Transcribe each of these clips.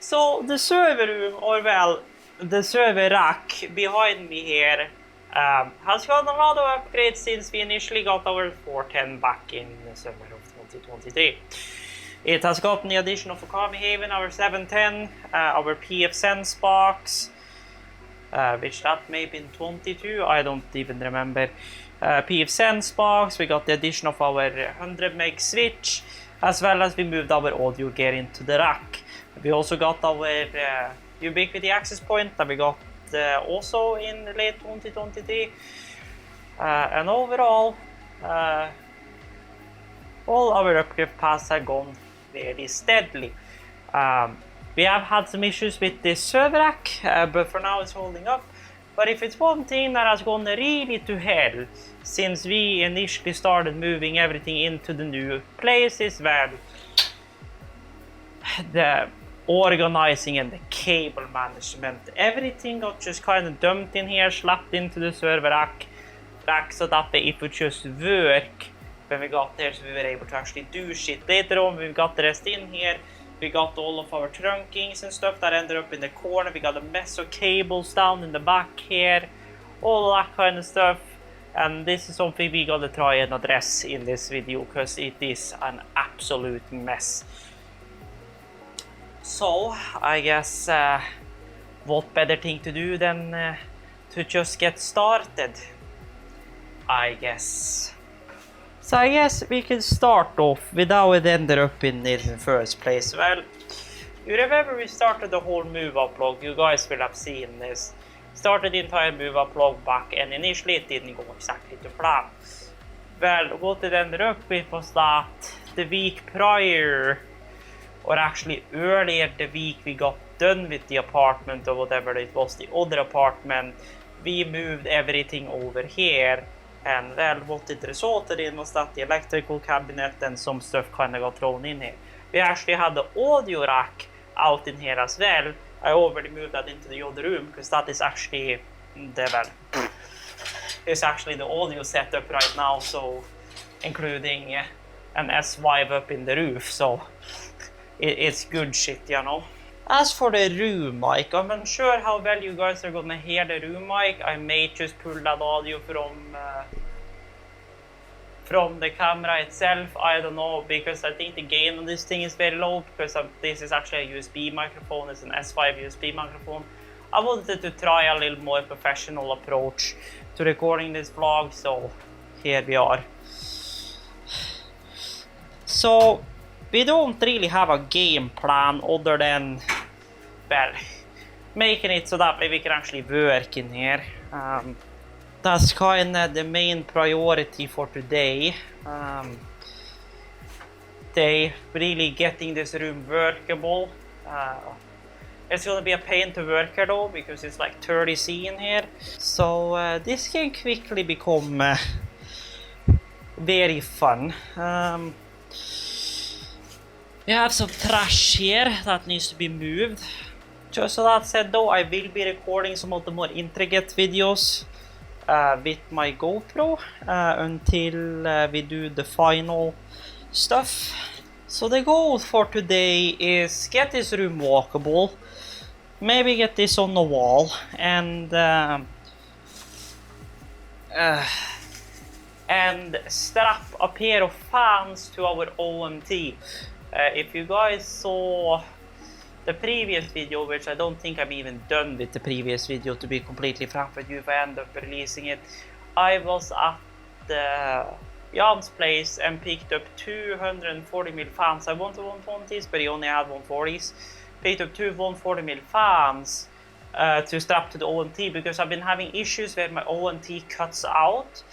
So the server room, or well, the server rack behind me here has got a lot of upgrades since we initially got our 4.10 back in the summer of 2023. It has gotten the addition of Okami Haven, our 7.10, our PF Sense box, which that may have been 22, I don't even remember. PF Sense box, we got the addition of our 100 meg switch, as well as we moved our audio gear into the rack. We also got our Ubiquity access point that we got also in late 2023. And overall, all our upgrade paths have gone very steadily. We have had some issues with this server rack, but for now it's holding up. But if it's one thing that has gone really to hell since we initially started moving everything into the new places, well, the organizing and the cable management, everything got just kind of dumped in here, slapped into the server rack so that it would just work when we got there, so we were able to actually do shit. Later on, we got the rest in here. We got all of our trunkings and stuff that ended up in the corner. We got a mess of cables down in the back here, all that kind of stuff. And this is something we gotta try and address in this video, because it is an absolute mess. So I guess what better thing to do than to just get started, I guess. So I guess we can start off with how it ended up in the first place. Well, you remember we started the whole move up log, you guys will have seen this. Started the entire move up log back, and initially it didn't go exactly to plan. Well, what it ended up with was that the week prior, or actually earlier the week we got done with the apartment or whatever it was, the other apartment, we moved everything over here. And well, what it resulted in was that the electrical cabinet and some stuff kind of got thrown in here. We actually had the audio rack out in here as well. I already moved that into the other room because that is actually it's actually the audio setup right now, so including an S5 up in the roof, so it's good shit, you know. As for the room mic, I'm unsure how well you guys are gonna hear the room mic. I may just pull that audio from the camera itself, I don't know, because I think the gain on this thing is very low, because this is actually a USB microphone, it's an S5 USB microphone. I wanted to try a little more professional approach to recording this vlog, so here we are. So we don't really have a game plan other than, well, making it so that we can actually work in here. That's kind of the main priority for today. Really getting this room workable. It's gonna be a pain to work here though, because it's like 30°C in here. So this can quickly become very fun. We have some trash here that needs to be moved. Just so that said though, I will be recording some of the more intricate videos with my GoPro until we do the final stuff. So the goal for today is get this room walkable, maybe get this on the wall, and strap a pair of fans to our OMT. If you guys saw the previous video, which I don't think I'm even done with the previous video, to be completely frank with you, if I end up releasing it, I was at the Jan's place and picked up 240mm fans. I wanted 120s, but he only had 140s. Picked up two 140mm fans to strap to the OMT, because I've been having issues where my OMT cuts out.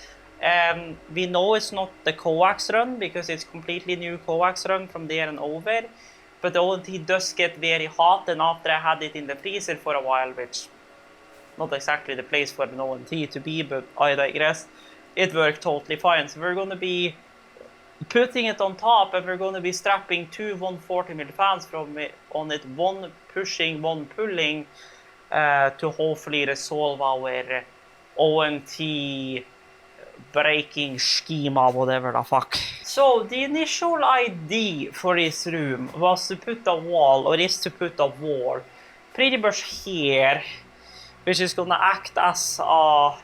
We know it's not the coax run, because it's completely new coax run from there and over. But the OMT does get very hot, and after I had it in the freezer for a while, which not exactly the place for an OMT to be, but I digress, it worked totally fine. So we're going to be putting it on top, and we're going to be strapping two 140mm fans from it on it, one pushing, one pulling, to hopefully resolve our OMT breaking schema, whatever the fuck. So the initial idea for this room was to put a wall, or is to put a wall pretty much here, which is gonna act as a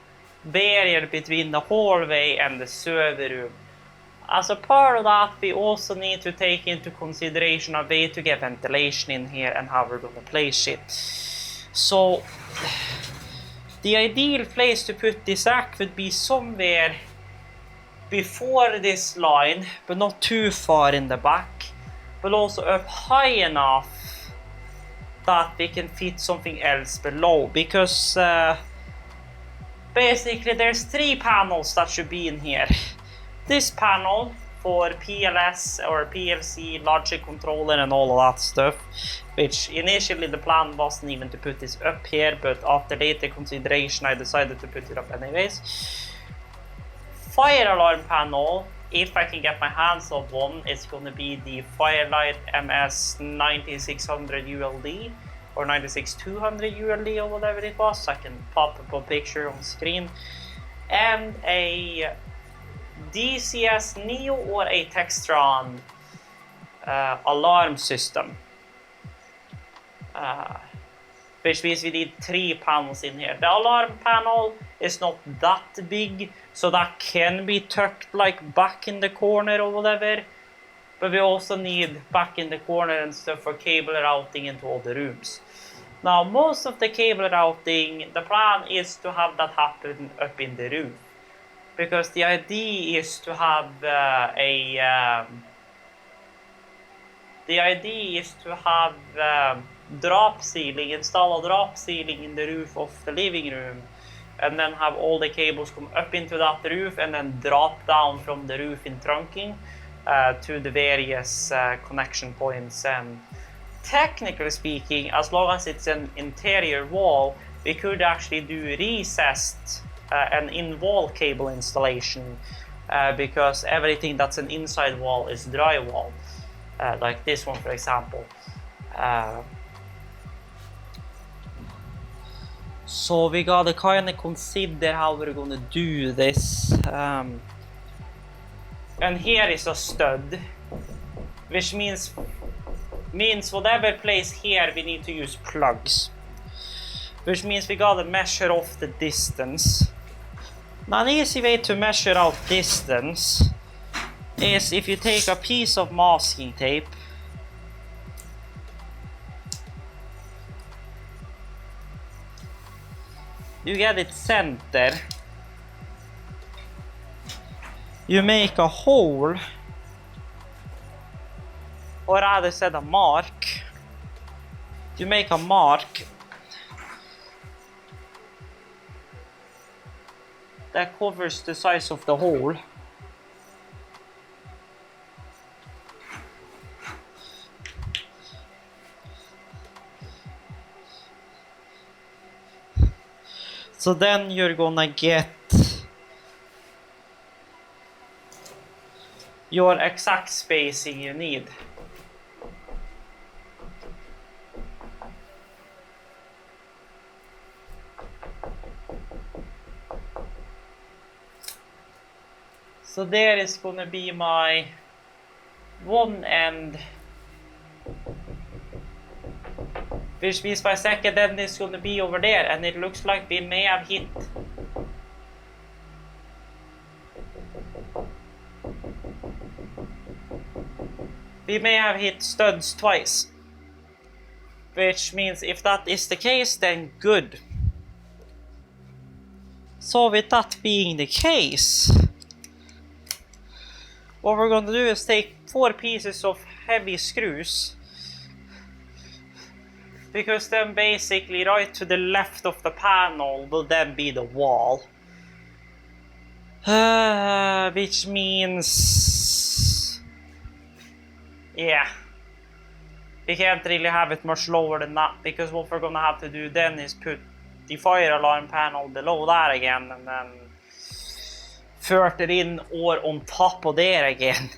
barrier between the hallway and the server room. As a part of that, we also need to take into consideration a way to get ventilation in here and how we're gonna place it. So the ideal place to put this rack would be somewhere before this line, but not too far in the back, but also up high enough that we can fit something else below, because basically there's 3 panels that should be in here. This panel for PLS or PLC, logic controller and all of that stuff, which initially the plan wasn't even to put this up here, but after later consideration I decided to put it up anyways. Fire alarm panel, if I can get my hands on one, it's going to be the Firelight MS 9600 ULD or 96200 ULD or whatever it was. I can pop up a picture on screen. And a DCS Neo or a Textron alarm system. Which means we need 3 panels in here. The alarm panel is not that big, so that can be tucked like back in the corner or whatever. But we also need back in the corner and stuff for cable routing into all the rooms. Now, most of the cable routing, the plan is to have that happen up in the roof. Because the idea is to have drop ceiling, install a drop ceiling in the roof of the living room, and then have all the cables come up into that roof and then drop down from the roof in trunking to the various connection points. And technically speaking, as long as it's an interior wall, we could actually do recessed an in-wall cable installation, because everything that's an inside wall is drywall, like this one for example. So we gotta kind of consider how we're gonna do this. And here is a stud, which means whatever place here we need to use plugs, which means we gotta measure off the distance. Now, an easy way to measure out distance is if you take a piece of masking tape, you get it center, you make a hole, or rather said a mark, you make a mark that covers the size of the hole. So then you're gonna get your exact spacing you need. So there is gonna be my one end, which means my second end is gonna be over there, and it looks like we may have hit studs twice. Which means if that is the case, then good. So with that being the case, what we're going to do is take 4 pieces of heavy screws, because then basically right to the left of the panel will then be the wall. Which means, yeah, we can't really have it much lower than that, because what we're going to have to do then is put the fire alarm panel below that again, and then further in or on top of there again.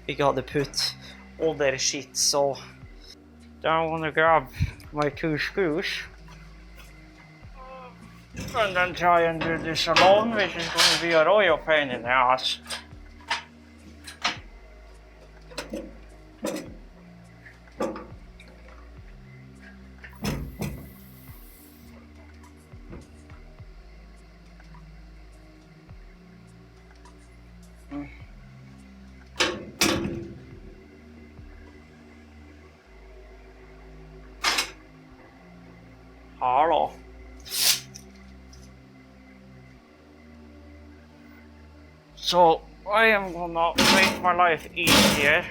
We gotta put other shit. So I want to grab my 2 screws. And then try and do this alone, which is going to be a royal pain in the ass. Hello. So I am gonna make my life easier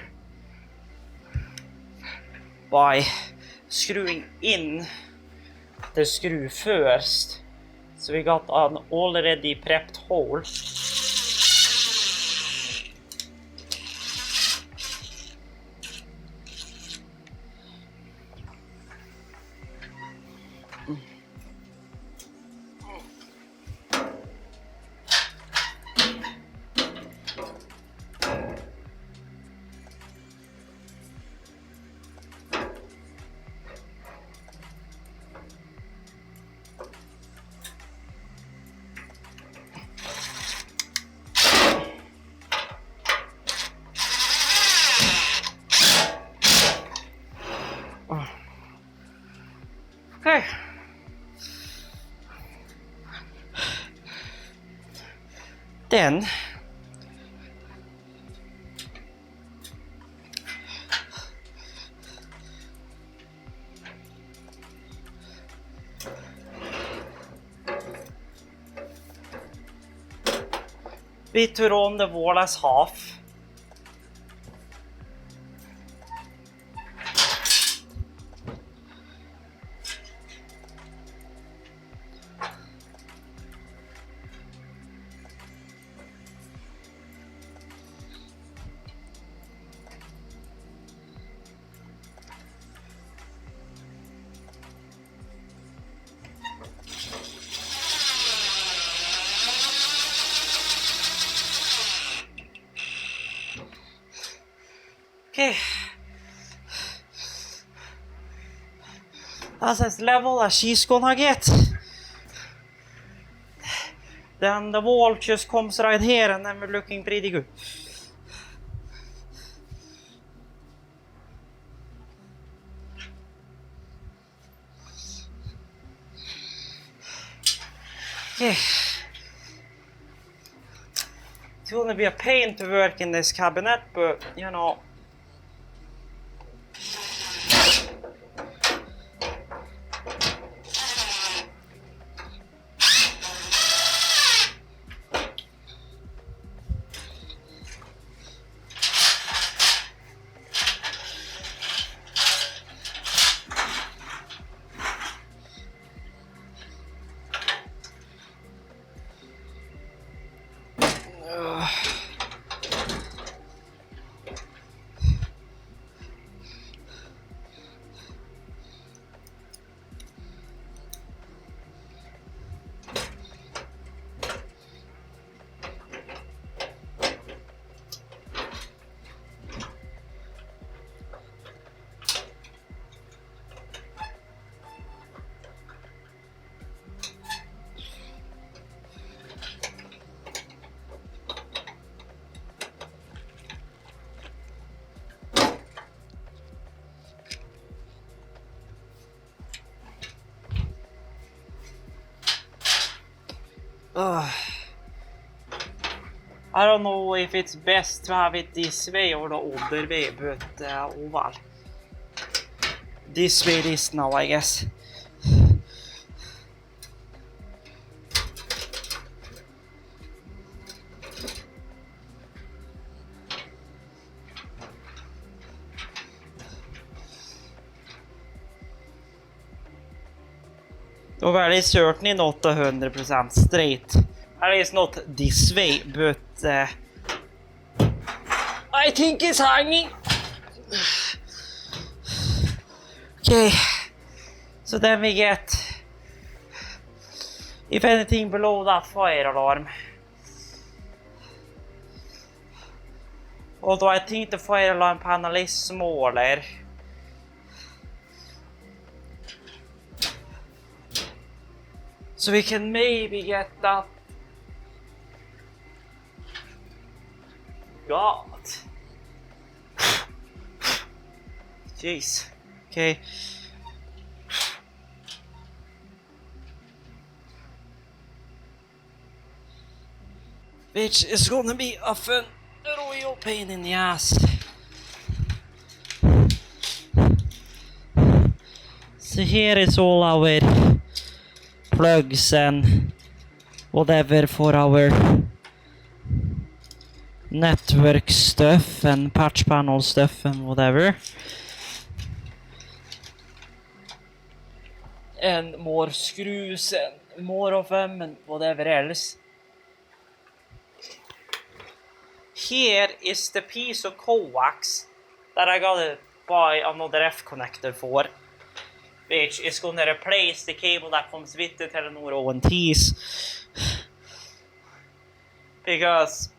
by screwing in the screw first. So we got an already prepped hole. Okay. Then we turn on the wall as half. Okay, that's as level as she's gonna get. Then the wall just comes right here and then we're looking pretty good. Okay. It's gonna be a pain to work in this cabinet, but you know. I don't know if it's best to have it this way or the other way, but oh well. This way it is now, I guess. Well, it's certainly not 100% straight. At least not this way, but I think it's hanging. Okay, so then we get, if anything, below that fire alarm. Although I think the fire alarm panel is smaller. So we can maybe get that. God. Jeez. Okay. Which is gonna be a fun royal pain in the ass. So here is all our plugs and whatever for our network stuff and patch panel stuff and whatever. And more screws and more of them and whatever else. Here is the piece of coax that I gotta buy another F connector for, which is gonna replace the cable that comes with the Telenor ONTs, because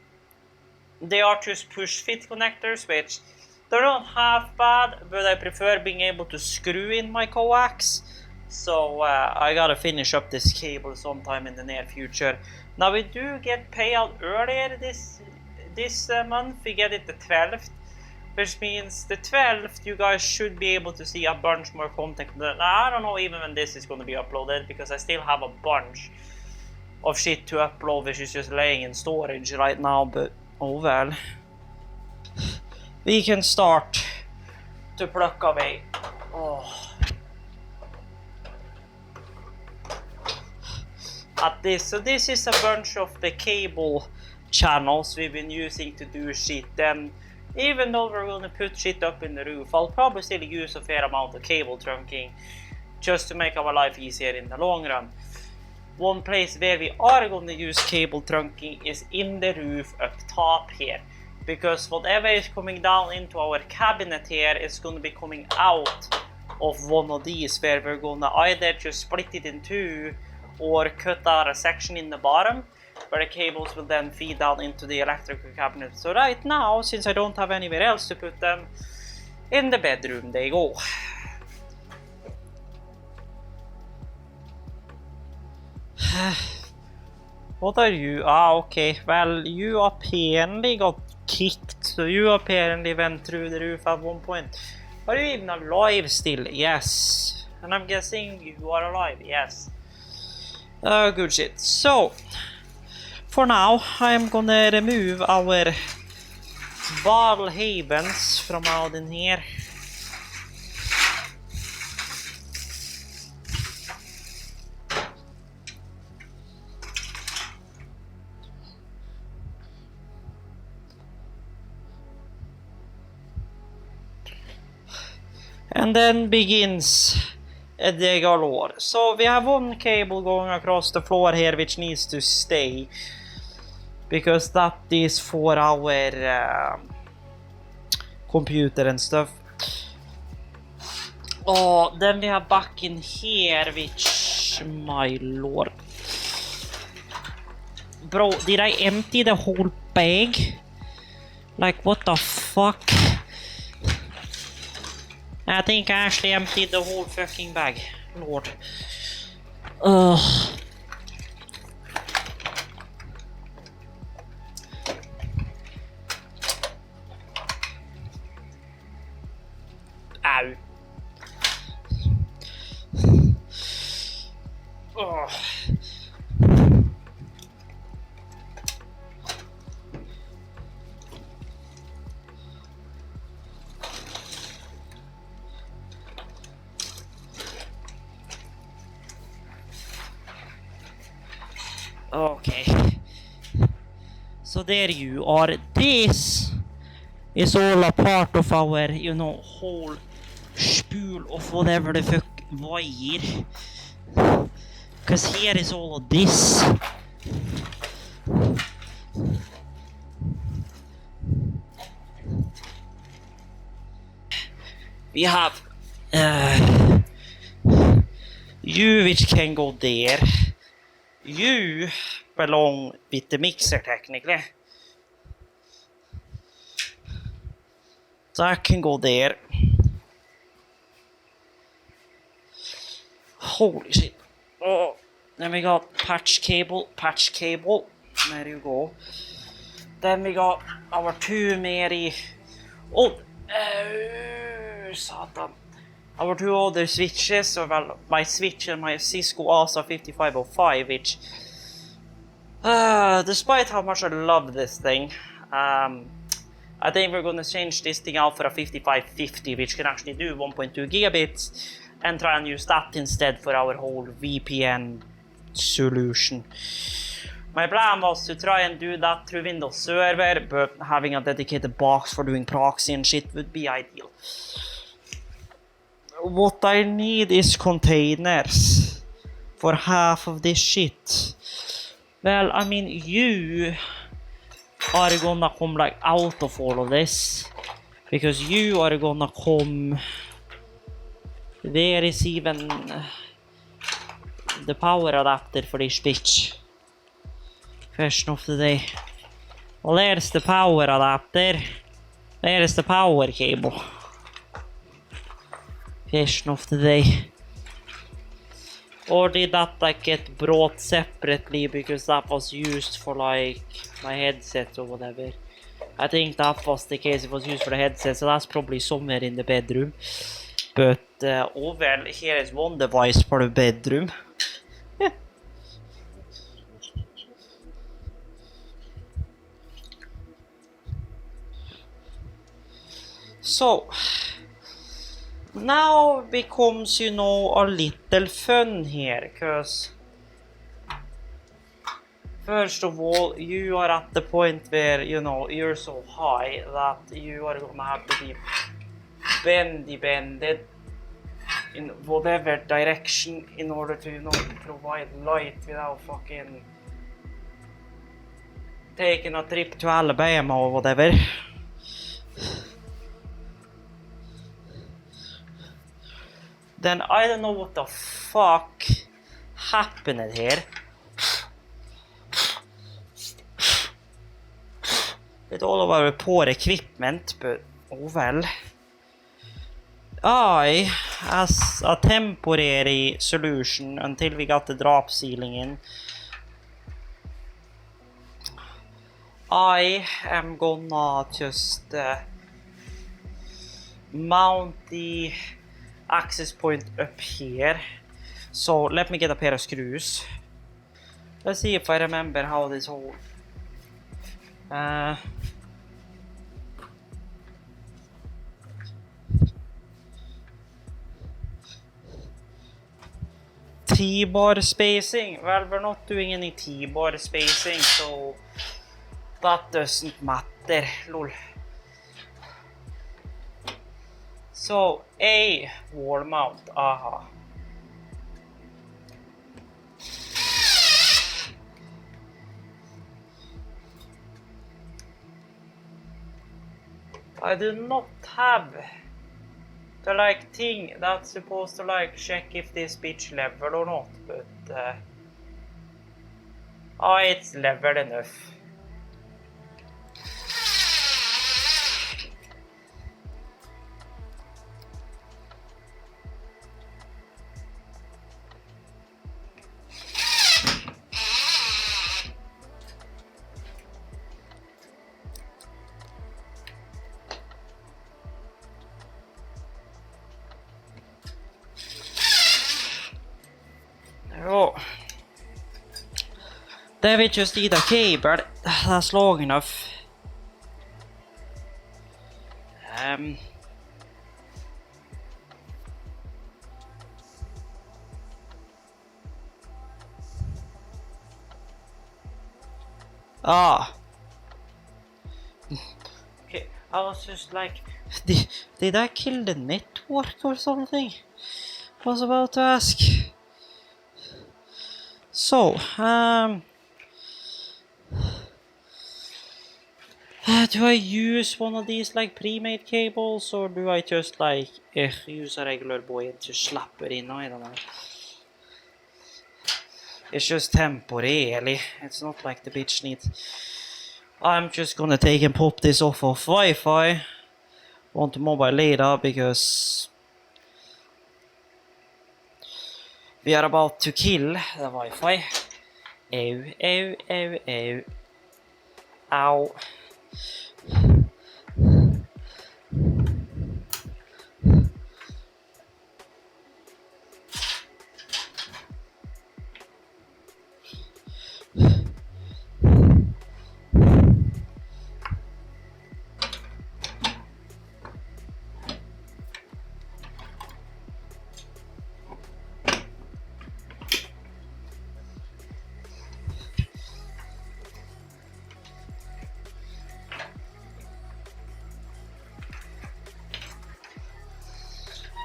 they are just push fit connectors, which they're not half bad, but I prefer being able to screw in my coax. So I gotta finish up this cable sometime in the near future. Now we do get payout earlier this month. We get it the 12th, which means the 12th you guys should be able to see a bunch more content. Now, I don't know even when this is going to be uploaded, because I still have a bunch of shit to upload which is just laying in storage right now, but oh well. We can start to pluck away. At this. So this is a bunch of the cable channels we've been using to do shit. And even though we're going to put shit up in the roof, I'll probably still use a fair amount of cable trunking just to make our life easier in the long run. One place where we are going to use cable trunking is in the roof up top here, because whatever is coming down into our cabinet here is going to be coming out of one of these, where we're going to either just split it in two or cut out a section in the bottom where the cables will then feed down into the electrical cabinet. So right now, since I don't have anywhere else to put them, in the bedroom they go. What are you? Ah, okay. Well, you apparently got kicked, so you apparently went through the roof at one point. Are you even alive still? Yes. And I'm guessing you are alive, yes. Good shit. So, for now, I'm gonna remove our bottle havens from out in here. And then begins the galore. So we have one cable going across the floor here which needs to stay, because that is for our computer and stuff. Oh, then we have back in here, which, my lord. Bro, did I empty the whole bag? Like, what the fuck? I think I actually emptied the whole fucking bag. Lord. Ugh. Ow. Ugh. Okay, so there you are. This is all a part of our, you know, whole spool of whatever the fuck wire. Cause here is all of this. We have you, which can go there. You belong with the mixer technically. That can go there. Holy shit. Oh, Then we got patch cable. There you go. Then we got our two Mary. Oh, satan. Our two other switches. So well, my switch and my Cisco ASA 5505, which, despite how much I love this thing, I think we're gonna change this thing out for a 5550, which can actually do 1.2 gigabits, and try and use that instead for our whole VPN solution. My plan was to try and do that through Windows Server, but having a dedicated box for doing proxy and shit would be ideal. What I need is containers for half of this shit. Well, I mean, you are gonna come like out of all of this, because you are gonna come. There is even the power adapter for this bitch. Question of the day. Well, there's the power adapter. There's the power cable. Question of the day. Or did that like get brought separately because that was used for like my headset or whatever? I think that was the case. It was used for the headset, so that's probably somewhere in the bedroom. But oh well, here is one device for the bedroom. So now becomes, you know, a little fun here, cause first of all, you are at the point where, you know, you're so high that you are gonna have to be bended in whatever direction in order to, you know, provide light without fucking taking a trip to Alabama or whatever. Then I don't know what the fuck happened here. With all of our poor equipment, but oh well. As a temporary solution until we got the drop ceiling in, I am gonna just mount the access point up here. So let me get a pair of screws. Let's see if I remember how this whole T-bar spacing. Well, we're not doing any T-bar spacing, so that doesn't matter. Lol. So a wall mount. Aha. I do not have the like thing that's supposed to like check if this bitch level or not, but it's level enough. Oh. Then we just need a cable that's long enough. Okay, I was just like, did I kill the network or something? I was about to ask. So, do I use one of these like pre-made cables, or do I just like use a regular boy and just slap it in? I don't know. It's just temporarily. It's not like the bitch needs. I'm just gonna take and pop this off of Wi-Fi onto mobile later, because We are about to kill the Wi-Fi. Ew, ew, ew, ew. Ow.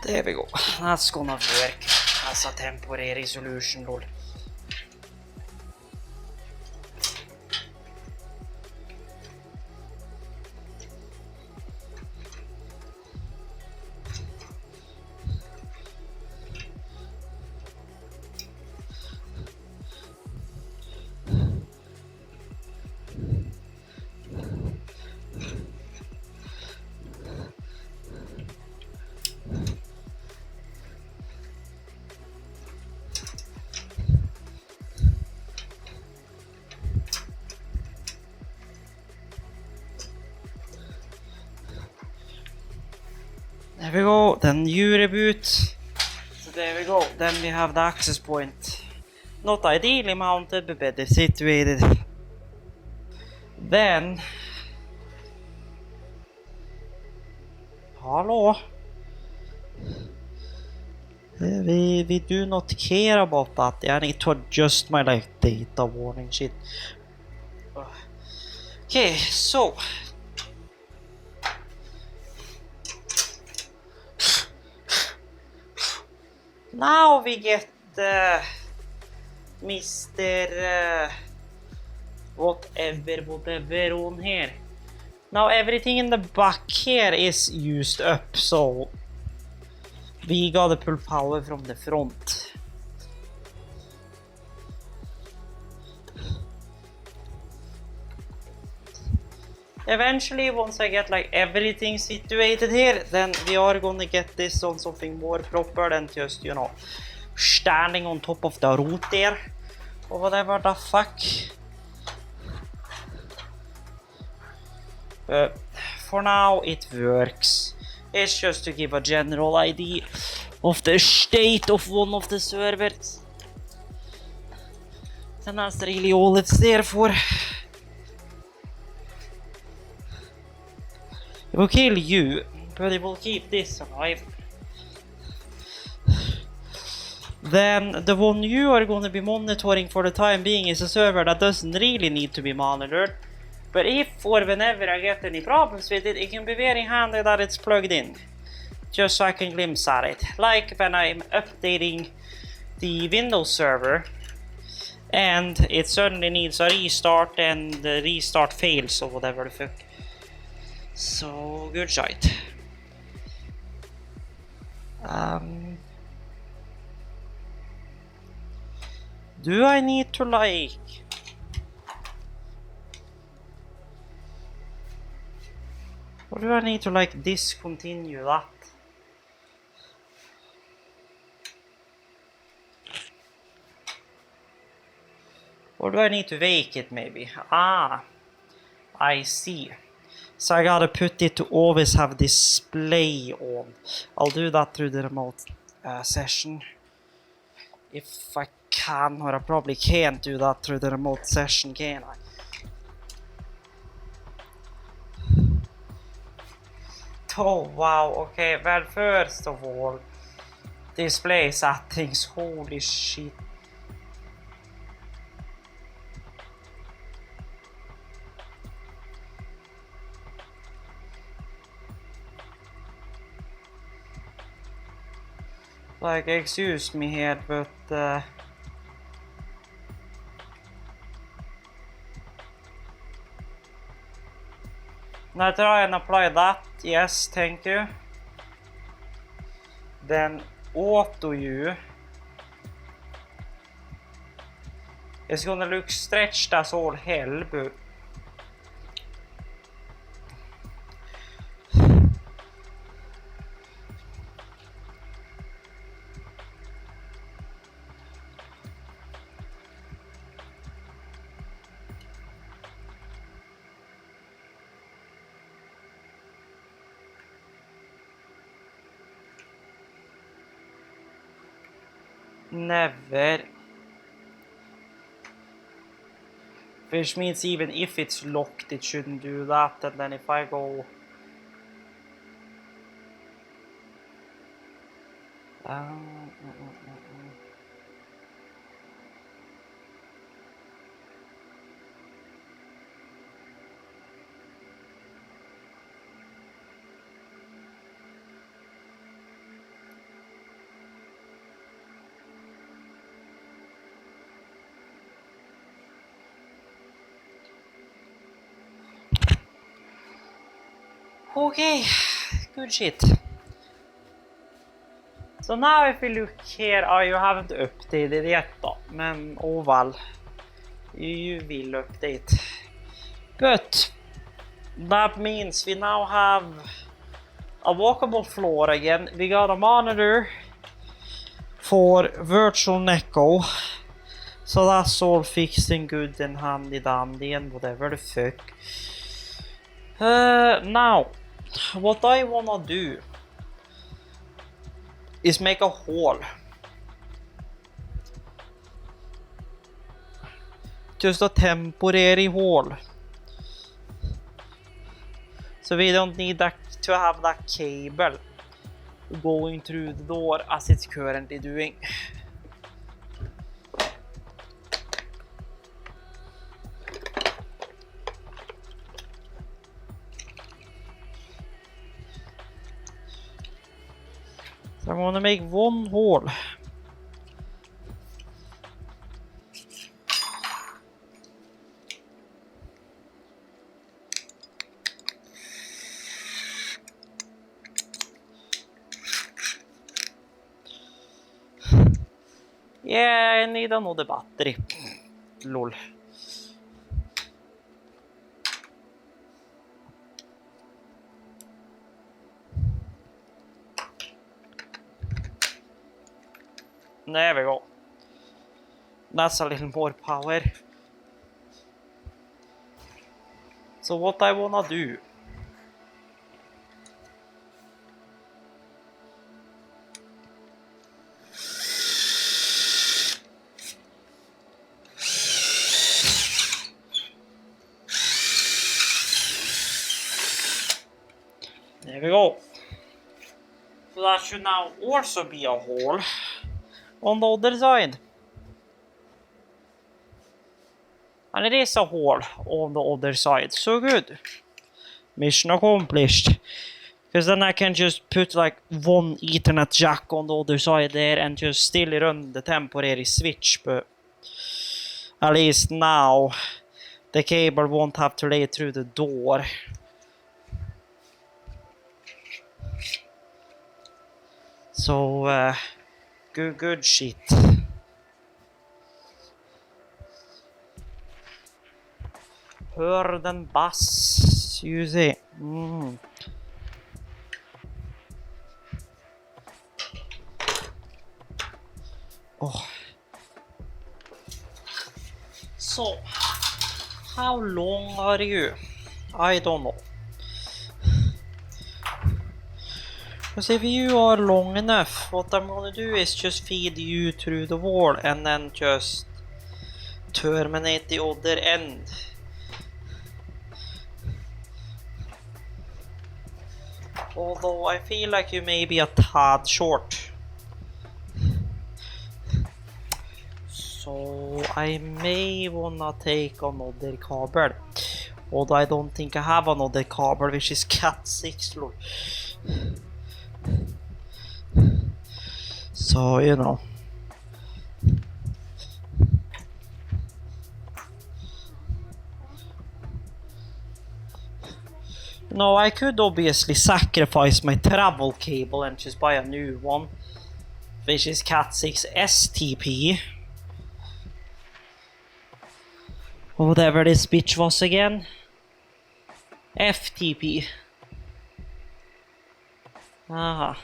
There we go. That's gonna work as a temporary solution, lol. There we go, then you reboot. So there we go, then we have the access point. Not ideally mounted, but better situated. Then... Hello? We do not care about that. I need to adjust my data warning shit. Okay, so... Now we get Mr. Whatever on here. Now everything in the back here is used up, so we gotta pull power from the front. Eventually, once I get everything situated here, then we are gonna get this on something more proper than just, you know, standing on top of the root there or whatever the fuck. For now, it works. It's just to give a general idea of the state of one of the servers. And that's really all it's there for. It will kill you, but it will keep this alive. Then the one you are going to be monitoring for the time being is a server that doesn't really need to be monitored. But if or whenever I get any problems with it, it can be very handy that it's plugged in. Just so I can glimpse at it. Like when I'm updating the Windows server and it suddenly needs a restart and the restart fails or whatever the fuck. So good shit. Do I need to or do I need to discontinue that? Or do I need to wake it maybe? Ah, I see. So I gotta put it to always have display on. I'll do that through the remote session. If I can, or I probably can't do that through the remote session, can I? Oh wow, okay, well first of all, display settings, holy shit. Excuse me here, but now try and apply that. Yes, thank you. Then auto you is gonna look stretched as all hell, but Never. Which means even if it's locked, it shouldn't do that. And then if I go... Okay, good shit. So now if we look here, you haven't updated yet though, men oh well, you will update. But that means we now have a walkable floor again. We got a monitor for virtual Neko. So that's all fixed and good and handy dandy and whatever the fuck. Now, what I wanna do is make a hole. Just a temporary hole. So we don't need that to have that cable going through the door as it's currently doing. So I'm gonna make one hole. Yeah, I need another battery. Lol. There we go. That's a little more power. So what I wanna do there we go. So that should now also be a hole on the other side. And it is a hole on the other side. So good. Mission accomplished. Because then I can just put like one Ethernet jack on the other side there and just still run the temporary switch. But at least now the cable won't have to lay through the door. So good shit. Hör den bass, you see. Oh. So, how long are you? I don't know. Because if you are long enough, what I'm gonna do is just feed you through the wall and then just terminate the other end. Although I feel like you may be a tad short. So I may wanna take another cable. Although I don't think I have another cable, which is Cat 6 lol. So, you know. No, I could obviously sacrifice my travel cable and just buy a new one, which is Cat 6 STP. Or whatever this bitch was again. FTP. Aha.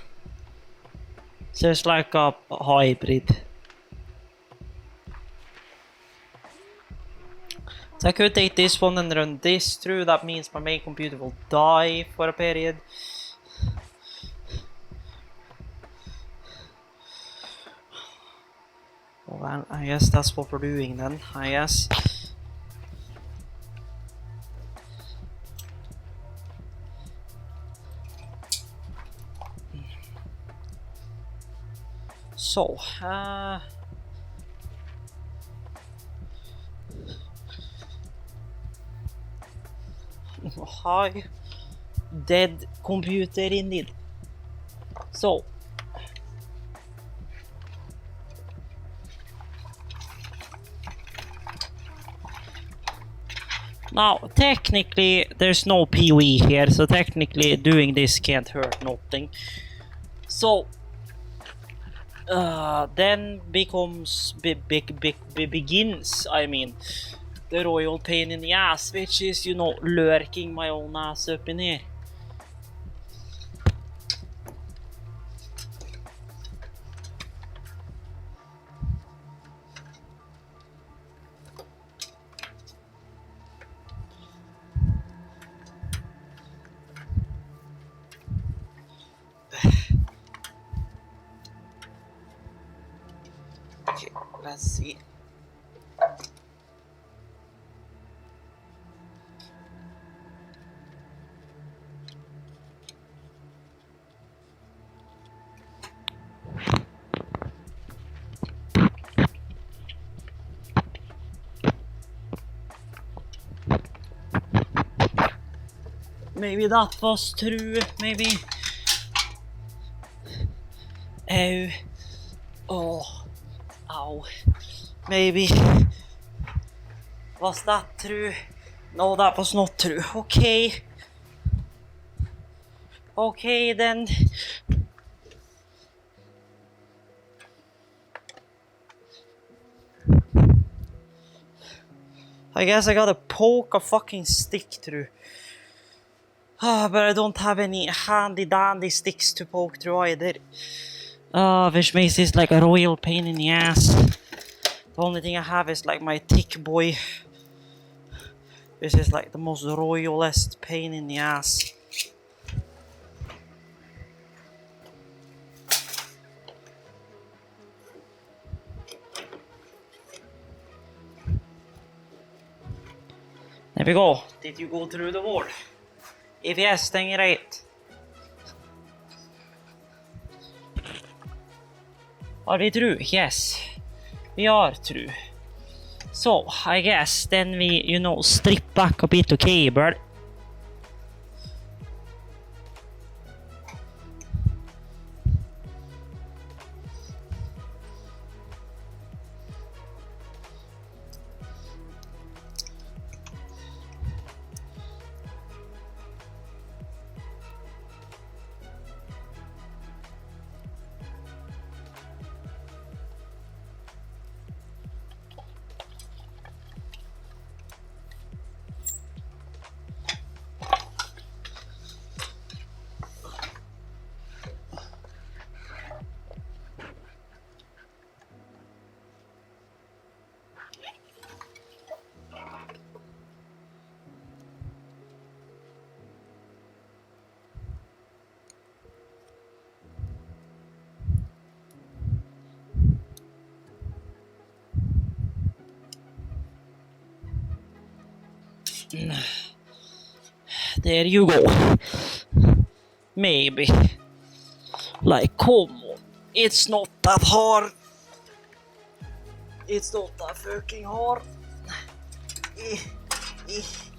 So it's like a hybrid. So I could take this one and run this through. That means my main computer will die for a period. Well, I guess that's what we're doing then, I guess. So, hi, dead computer indeed. So, now technically there's no PoE here, so technically doing this can't hurt nothing. So, then begins, I mean, the royal pain in the ass, which is, you know, lurking my own ass up in here. Okay, let's see. Maybe that was true, maybe. Ow. Oh. Ow. Maybe. Was that true? No, that was not true. Okay. Okay, then. I guess I gotta poke a fucking stick through. But I don't have any handy dandy sticks to poke through either. Which makes this like a royal pain in the ass. The only thing I have is like my tick boy. This is like the most royalest pain in the ass. There we go. Did you go through the wall? If yes, then right. Are we through? Yes. We are through. So, I guess then we, you know, strip back a bit of cable. There you go. Maybe. Like, come on. It's not that hard. It's not that fucking hard. It's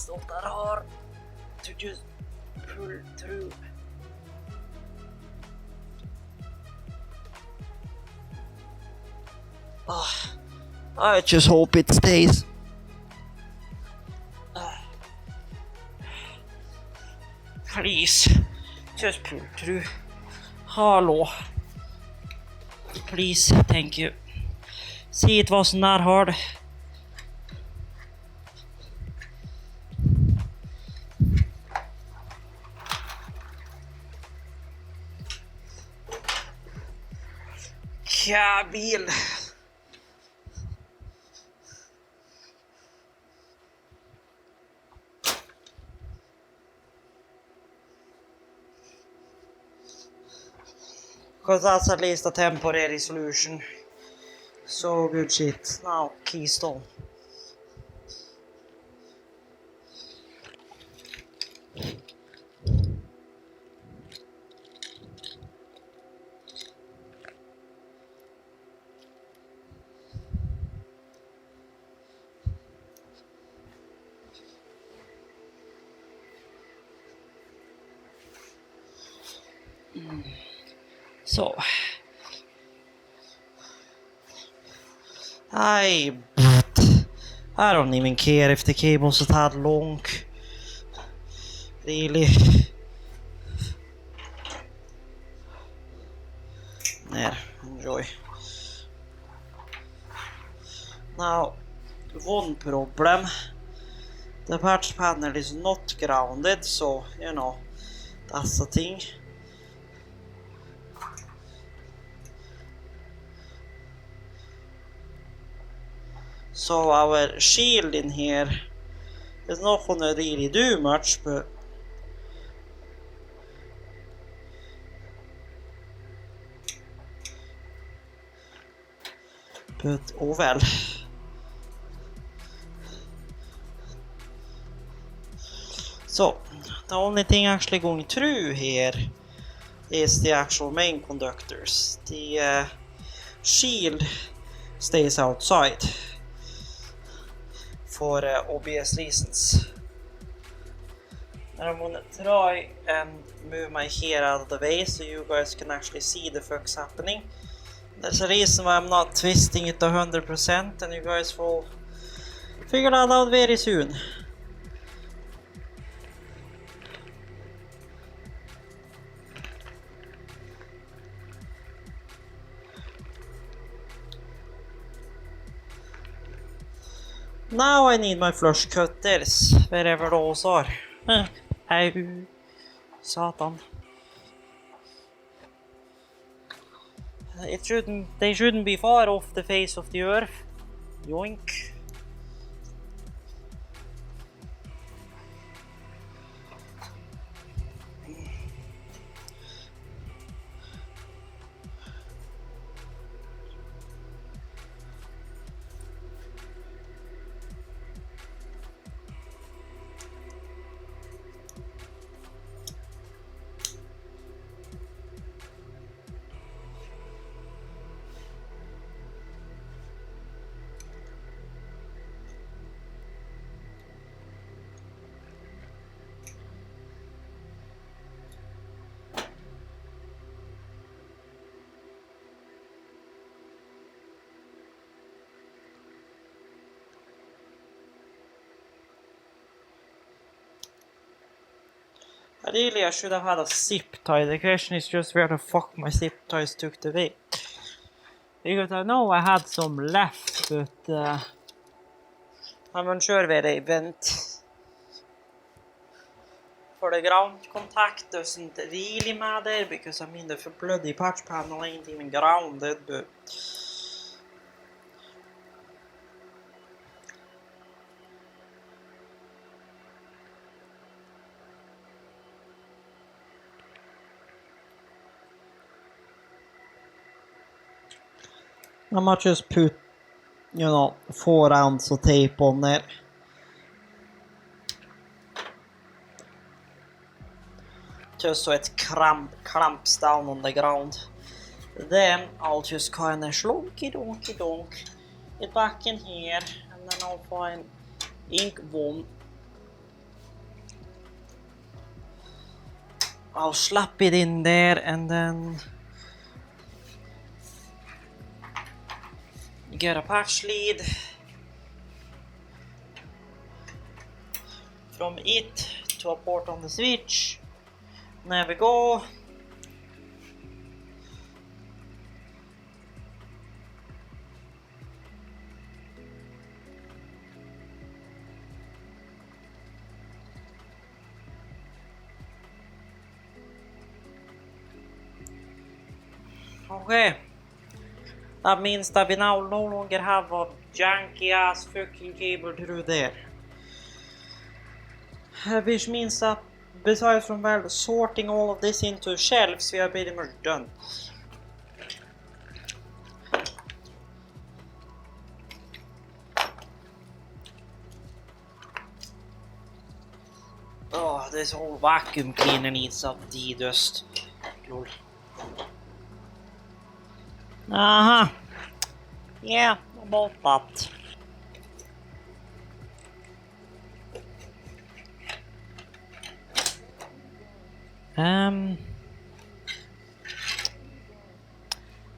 not that hard to just pull through. I just hope it stays. Please, just pull through. Hello. Please, thank you. See, it wasn't that hard. Bil. because that's at least a temporary solution. So good shit. Now keystone. So I don't even care if the cable's a tad long. Really. There, enjoy. Now, one problem. The patch panel is not grounded, so you know, that's the thing. So our shield in here is not gonna really do much, but oh well. So the only thing actually going through here is the actual main conductors. The shield stays outside for obvious reasons. And I'm gonna try and move my hair out of the way so you guys can actually see the fuck's happening. There's a reason why I'm not twisting it 100%, and you guys will figure that out very soon. Now I need my flush cutters, wherever those are. Ow. Satan. They shouldn't be far off the face of the earth. Yoink. Really, I should have had a zip tie. The question is just where the fuck my zip ties took the way. Because I know I had some left, but I'm unsure where they went. For the ground contact doesn't really matter, because I mean the bloody patch panel ain't even grounded, but I might just put, 4 ounces of tape on there. Just so it clamps down on the ground. Then I'll just kinda slonky donky donk it back in here, and then I'll find ink one. I'll slap it in there, and then get a patch lead from it to a port on the switch. There we go. Okay. That means that we now no longer have a janky ass fucking cable through there. Which means that besides from sorting all of this into shelves, we are pretty much done. this whole vacuum cleaner needs some de-dust. Lol. Uh-huh. Yeah, about that.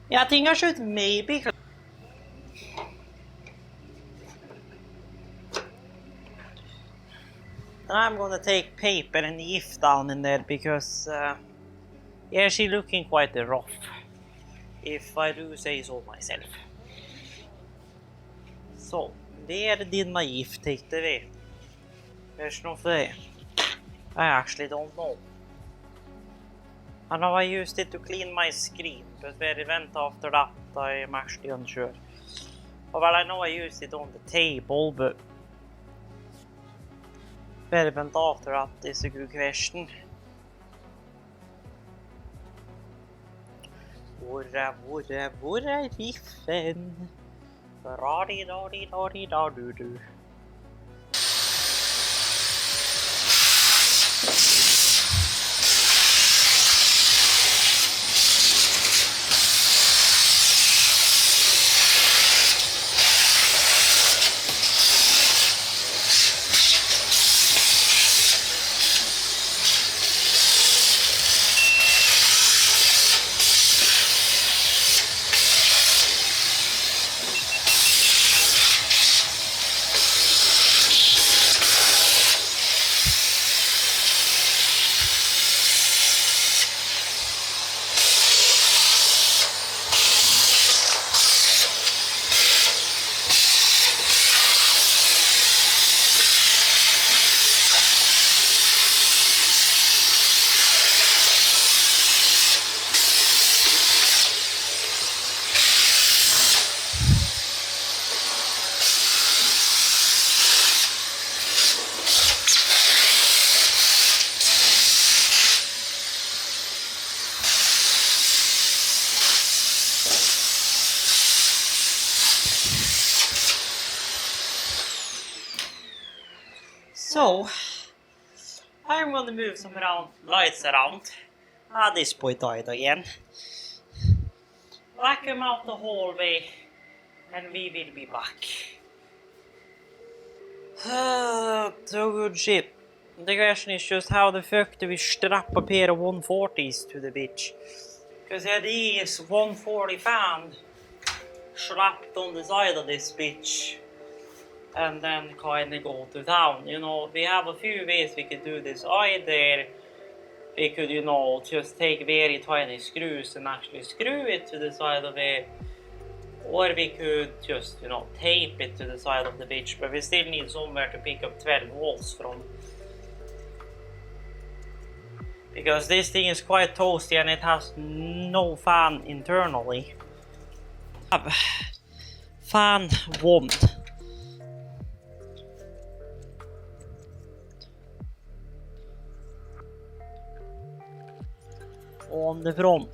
Yeah, I think I should maybe. I'm gonna take paper and if down in there because yeah, she's looking quite rough, if I do say so myself. So, where did my gift take the way? There's no way. I actually don't know. I know I used it to clean my screen, but where it went after that, I am actually unsure. Well, I know I used it on the table, but where it went after that is a good question. Hvor er riffen? Ra-di-da-di-da-di-da-du-du. So, I'm gonna move some lights around. This boy died again. Vacuum out the hallway, and we will be back. So good shit. The question is just how the fuck do we strap a pair of 140s to the bitch? Because yeah, these 140 fan strapped on the side of this bitch. And then kinda go to town. You know, we have a few ways we could do this. Either we could, you know, just take very tiny screws and actually screw it to the side of it. Or we could just, you know, tape it to the side of the bitch. But we still need somewhere to pick up 12 volts from. Because this thing is quite toasty and it has no fan internally. Fan 1. On the front.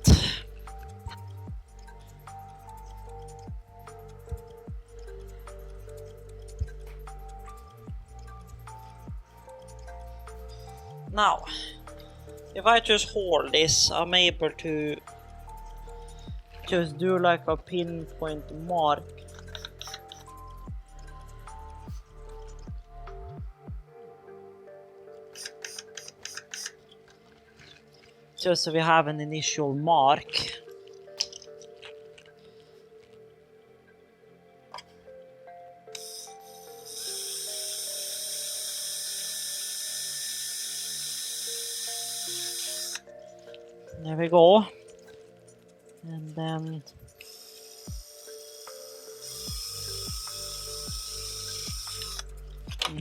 Now, if I just hold this, I'm able to just do like a pinpoint mark. Just so we have an initial mark. There we go. And then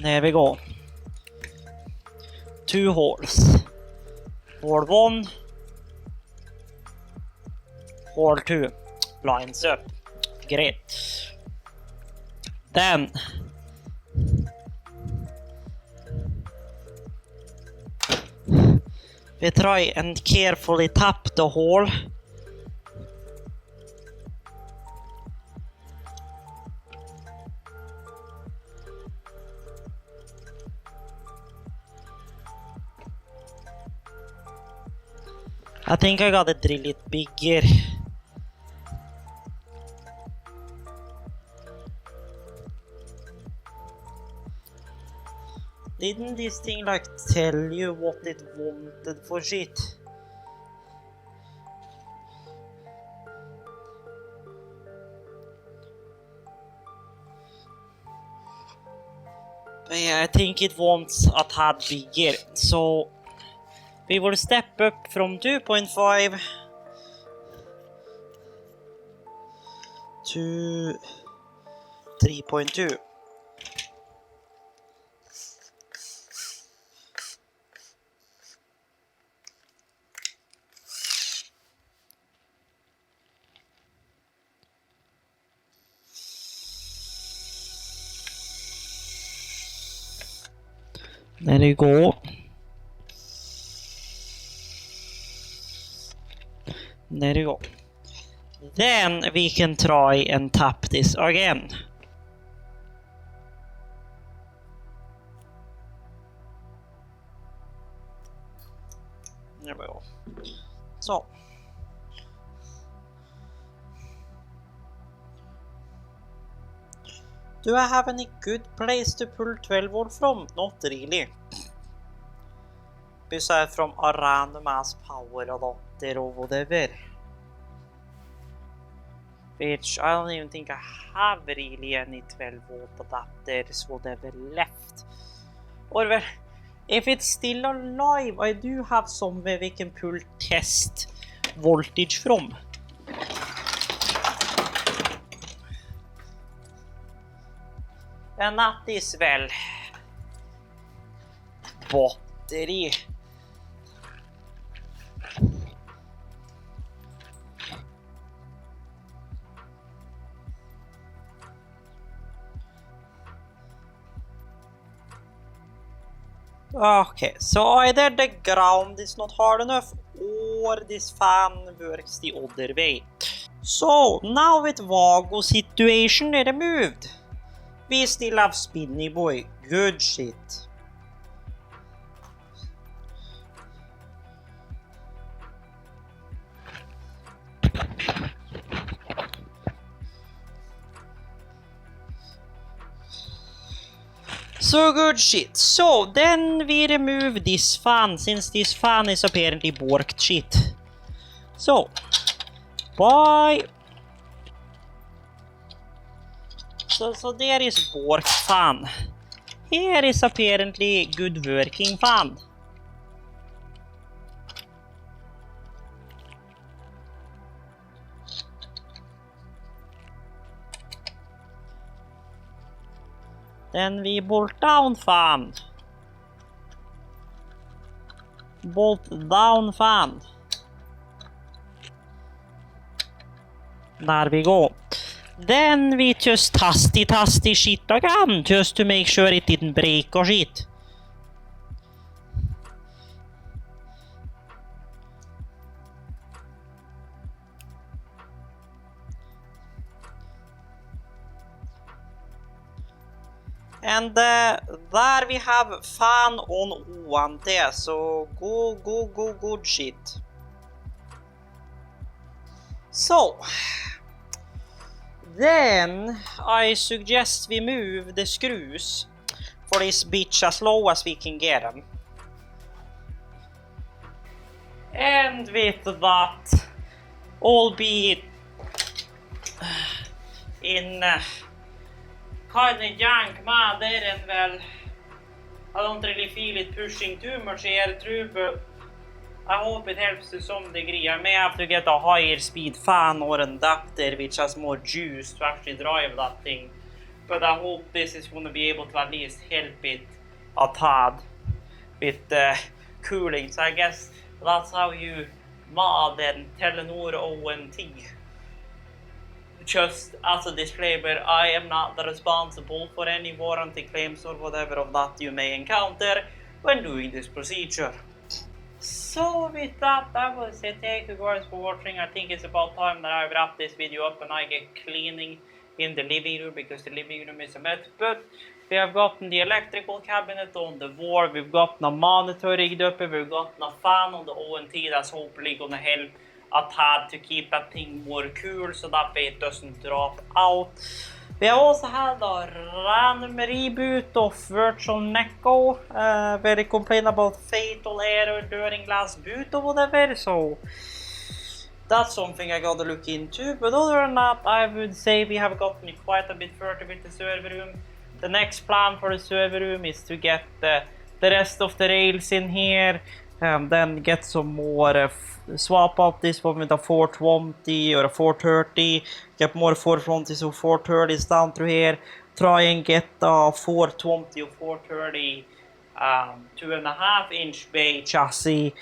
there we go. 2 holes. Hole 1, hole 2 lines up. Great. Then we try and carefully tap the hole. I think I gotta drill it bigger. Didn't this thing like tell you what it wanted for shit? But yeah, I think it wants a tad bigger. So we will step up from 2.5 to 3.2. There you go. There you go. Then we can try and tap this again. There we go. So. Do I have any good place to pull 12 volt from? Not really. Besides from a random ass power adapter or whatever. Which I don't even think I have really any 12 volt adapters whatever left. Or well, if it's still alive, I do have somewhere we can pull test voltage from. And that is well battery. Okay, so either the ground is not hard enough or this fan works the other way. So now with Vago situation removed, we still have Spinny Boy. Good shit. So good shit. So then we remove this fan since this fan is apparently borked shit. So bye. So there is borked fan. Here is apparently good working fan. Then we bolt down fan. Bolt down fan. There we go. Then we just testy shit again, just to make sure it didn't break or shit. And there we have fan on 1.Dec, so go good shit. So then I suggest we move the screws for this bitch as low as we can get them. And with that, albeit in kind of jank matter and well, I don't really feel it pushing too much air through, but I hope it helps to some degree. I may have to get a higher speed fan or an adapter which has more juice to actually drive that thing. But I hope this is going to be able to at least help it a tad with cooling. So I guess that's how you mod and Telenor ONT. Just as a disclaimer, I am not responsible for any warranty claims or whatever of that you may encounter when doing this procedure. So with that, I will say thank you guys for watching. I think it's about time that I wrap this video up and I get cleaning in the living room because the living room is a mess. But We have gotten the electrical cabinet on the wall, we've gotten a monitor rigged up, we've gotten a fan on the ONT that's hopefully gonna help a tad to keep that thing more cool so that way it doesn't drop out. We have also had a random reboot of Virtual Neko, where they complain about fatal error during last boot or whatever, so that's something I gotta look into. But other than that, I would say we have gotten quite a bit further with the server room. The next plan for the server room is to get the rest of the rails in here, and then get some more, swap out this one with a 420 or a 430, get more 420s or 430s down through here, try and get a 420 or 430 2.5 inch bay chassis,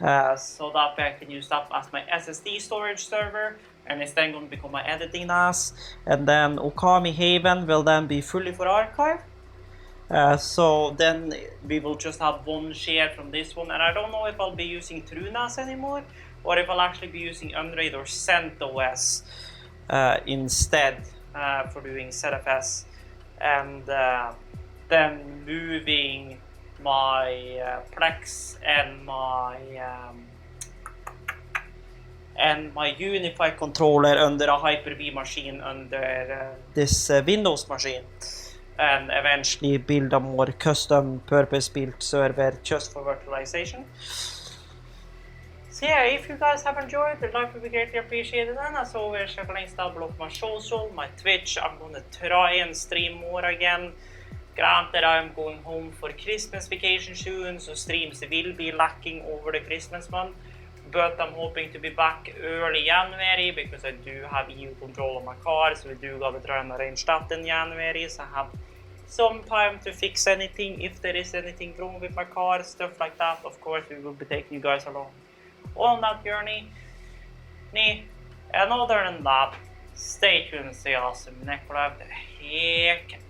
so that way I can use that as my SSD storage server, and it's then going to become my editing NAS. And then Okami Haven will then be fully for archive. So then we will just have one share from this one, and I don't know if I'll be using TrueNAS anymore, or if I'll actually be using Unraid or CentOS instead for doing ZFS, and then moving my Plex and my Unify controller under a Hyper-V machine under this Windows machine, and eventually build a more custom purpose-built server just for virtualization. So yeah, if you guys have enjoyed, the like would be greatly appreciated, and as always, check the links down below for my social, my Twitch. I'm gonna try and stream more again. Granted, I'm going home for Christmas vacation soon, so streams will be lacking over the Christmas month. But I'm hoping to be back early January because I do have EU control on my car, so we do gotta try and arrange that in January. So I have some time to fix anything if there is anything wrong with my car, stuff like that. Of course, we will be taking you guys along on that journey. And other than that, stay tuned and stay awesome. Neck the heck